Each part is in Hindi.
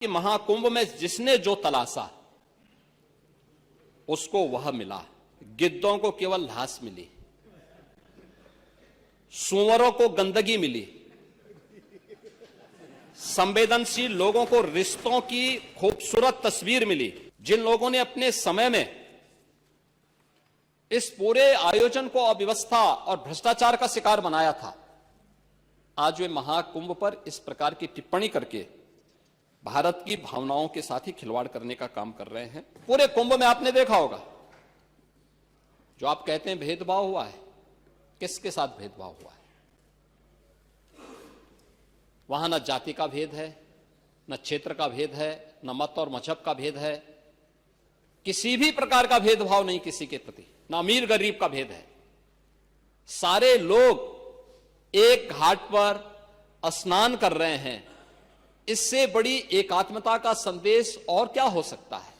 कि महाकुंभ में जिसने जो तलाशा उसको वह मिला। गिद्धों को केवल घास मिली, सूअरों को गंदगी मिली, संवेदनशील लोगों को रिश्तों की खूबसूरत तस्वीर मिली। जिन लोगों ने अपने समय में इस पूरे आयोजन को अव्यवस्था और भ्रष्टाचार का शिकार बनाया था, आज वे महाकुंभ पर इस प्रकार की टिप्पणी करके भारत की भावनाओं के साथ ही खिलवाड़ करने का काम कर रहे हैं। पूरे कुंभ में आपने देखा होगा, जो आप कहते हैं भेदभाव हुआ है, किसके साथ भेदभाव हुआ है? वहां न जाति का भेद है, न क्षेत्र का भेद है, न मत और मजहब का भेद है, किसी भी प्रकार का भेदभाव नहीं किसी के प्रति, न अमीर गरीब का भेद है। सारे लोग एक घाट पर स्नान कर रहे हैं। इससे बड़ी एकात्मता का संदेश और क्या हो सकता है?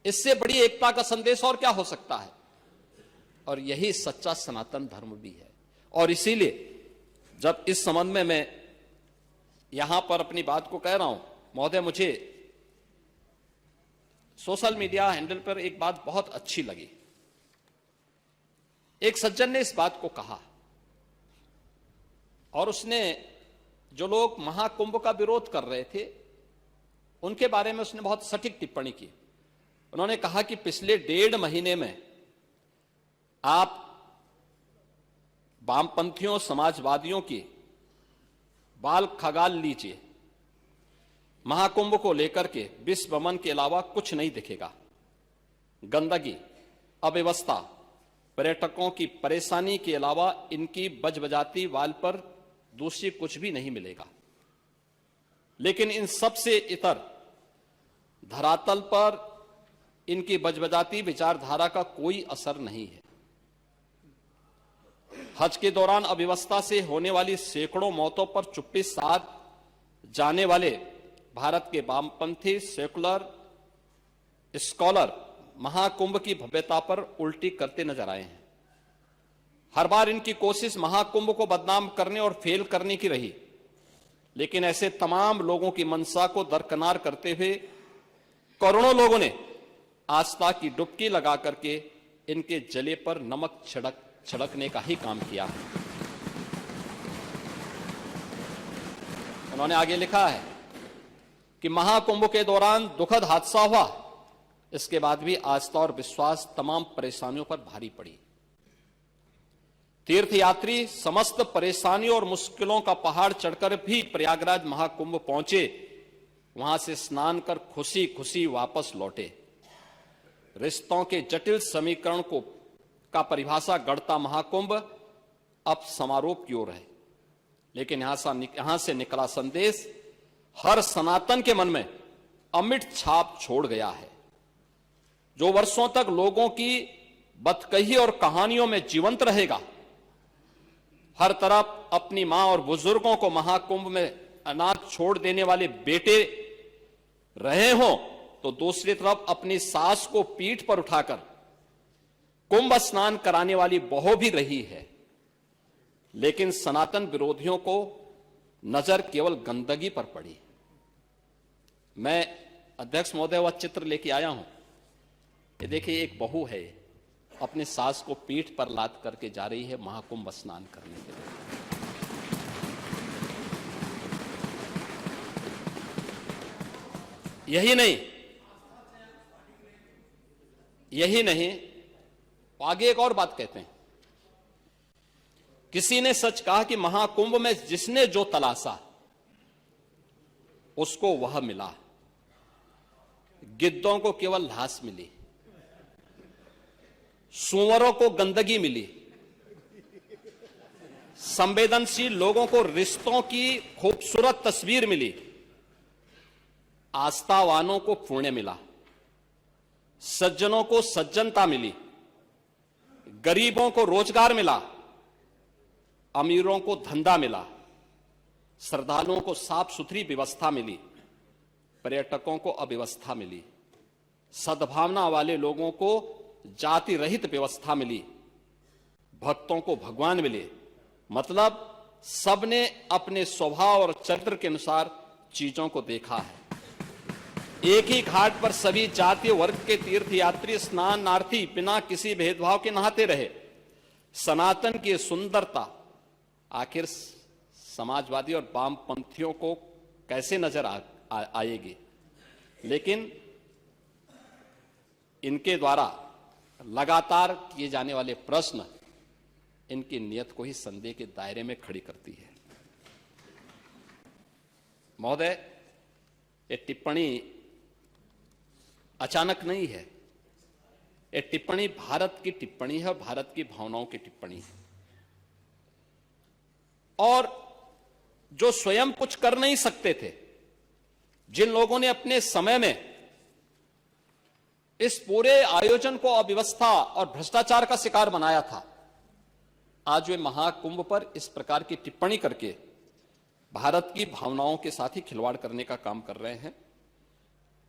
इससे बड़ी एकता का संदेश और क्या हो सकता है? और यही सच्चा सनातन धर्म भी है। और इसीलिए जब इस संबंध में मैं यहां पर अपनी बात को कह रहा हूं, महोदय, मुझे सोशल मीडिया हैंडल पर एक बात बहुत अच्छी लगी। एक सज्जन ने इस बात को कहा और उसने जो लोग महाकुंभ का विरोध कर रहे थे उनके बारे में उसने बहुत सटीक टिप्पणी की। उन्होंने कहा कि पिछले 1.5 महीने में आप वामपंथियों, समाजवादियों की बाल खगाल लीजिए, महाकुंभ को लेकर के विश्व भ्रमण के अलावा कुछ नहीं दिखेगा। गंदगी, अव्यवस्था, पर्यटकों की परेशानी के अलावा इनकी बजबजाती वाल पर दूसरी कुछ भी नहीं मिलेगा। लेकिन इन सब से इतर धरातल पर इनकी बजबजाती विचारधारा का कोई असर नहीं है। हज के दौरान अव्यवस्था से होने वाली सैकड़ों मौतों पर चुप्पी साध जाने वाले भारत के वामपंथी सेकुलर स्कॉलर महाकुंभ की भव्यता पर उल्टी करते नजर आए हैं। हर बार इनकी कोशिश महाकुंभ को बदनाम करने और फेल करने की रही, लेकिन ऐसे तमाम लोगों की मंशा को दरकिनार करते हुए करोड़ों लोगों ने आस्था की डुबकी लगा करके इनके जले पर नमक छिड़कने का ही काम किया है। उन्होंने आगे लिखा है कि महाकुंभ के दौरान दुखद हादसा हुआ, इसके बाद भी आस्था और विश्वास तमाम परेशानियों पर भारी पड़ी। तीर्थयात्री समस्त परेशानियों और मुश्किलों का पहाड़ चढ़कर भी प्रयागराज महाकुंभ पहुंचे, वहां से स्नान कर खुशी खुशी वापस लौटे। रिश्तों के जटिल समीकरण का परिभाषा गढ़ता महाकुंभ अब समारोह की ओर है। लेकिन यहां से निकला संदेश हर सनातन के मन में अमिट छाप छोड़ गया है, जो वर्षों तक लोगों की बदकही और कहानियों में जीवंत रहेगा। हर तरफ अपनी मां और बुजुर्गों को महाकुंभ में अनाथ छोड़ देने वाले बेटे रहे हों, तो दूसरी तरफ अपनी सास को पीठ पर उठाकर कुंभ स्नान कराने वाली बहू भी रही है। लेकिन सनातन विरोधियों को नजर केवल गंदगी पर पड़ी। मैं अध्यक्ष महोदय वह चित्र लेके आया हूं। ये देखिए, एक बहू है, अपने सास को पीठ पर लाद करके जा रही है महाकुंभ स्नान करने के लिए। यही नहीं, आगे एक और बात कहते हैं। किसी ने सच कहा कि महाकुंभ में जिसने जो तलाशा उसको वह मिला। गिद्धों को केवल घास मिली, सूअरों को गंदगी मिली, संवेदनशील लोगों को रिश्तों की खूबसूरत तस्वीर मिली, आस्थावानों को पुण्य मिला, सज्जनों को सज्जनता मिली, गरीबों को रोजगार मिला, अमीरों को धंधा मिला, श्रद्धालुओं को साफ सुथरी व्यवस्था मिली, पर्यटकों को अव्यवस्था मिली, सद्भावना वाले लोगों को जाति रहित व्यवस्था मिली, भक्तों को भगवान मिले। मतलब सबने अपने स्वभाव और चरित्र के अनुसार चीजों को देखा है। एक ही घाट पर सभी जातीय वर्ग के तीर्थयात्री स्नानार्थी बिना किसी भेदभाव के नहाते रहे। सनातन की सुंदरता आखिर समाजवादी और वामपंथियों को कैसे नजर आएगी, लेकिन इनके द्वारा लगातार किए जाने वाले प्रश्न इनकी नियत को ही संदेह के दायरे में खड़ी करती है। महोदय, ये टिप्पणी अचानक नहीं है। ये टिप्पणी भारत की टिप्पणी है और भारत की भावनाओं की टिप्पणी है। और जो स्वयं कुछ कर नहीं सकते थे, जिन लोगों ने अपने समय में इस पूरे आयोजन को अव्यवस्था और भ्रष्टाचार का शिकार बनाया था, आज वे महाकुंभ पर इस प्रकार की टिप्पणी करके भारत की भावनाओं के साथ ही खिलवाड़ करने का काम कर रहे हैं।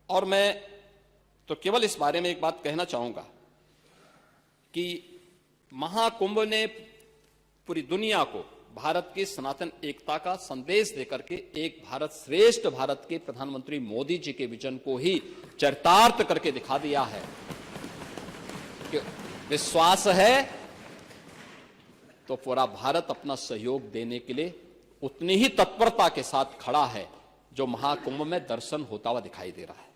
और मैं तो केवल इस बारे में एक बात कहना चाहूंगा कि महाकुंभ ने पूरी दुनिया को भारत की सनातन एकता का संदेश देकर के एक भारत श्रेष्ठ भारत के प्रधानमंत्री मोदी जी के विजन को ही चरितार्थ करके दिखा दिया है कि विश्वास है तो पूरा भारत अपना सहयोग देने के लिए उतनी ही तत्परता के साथ खड़ा है जो महाकुंभ में दर्शन होता हुआ दिखाई दे रहा है।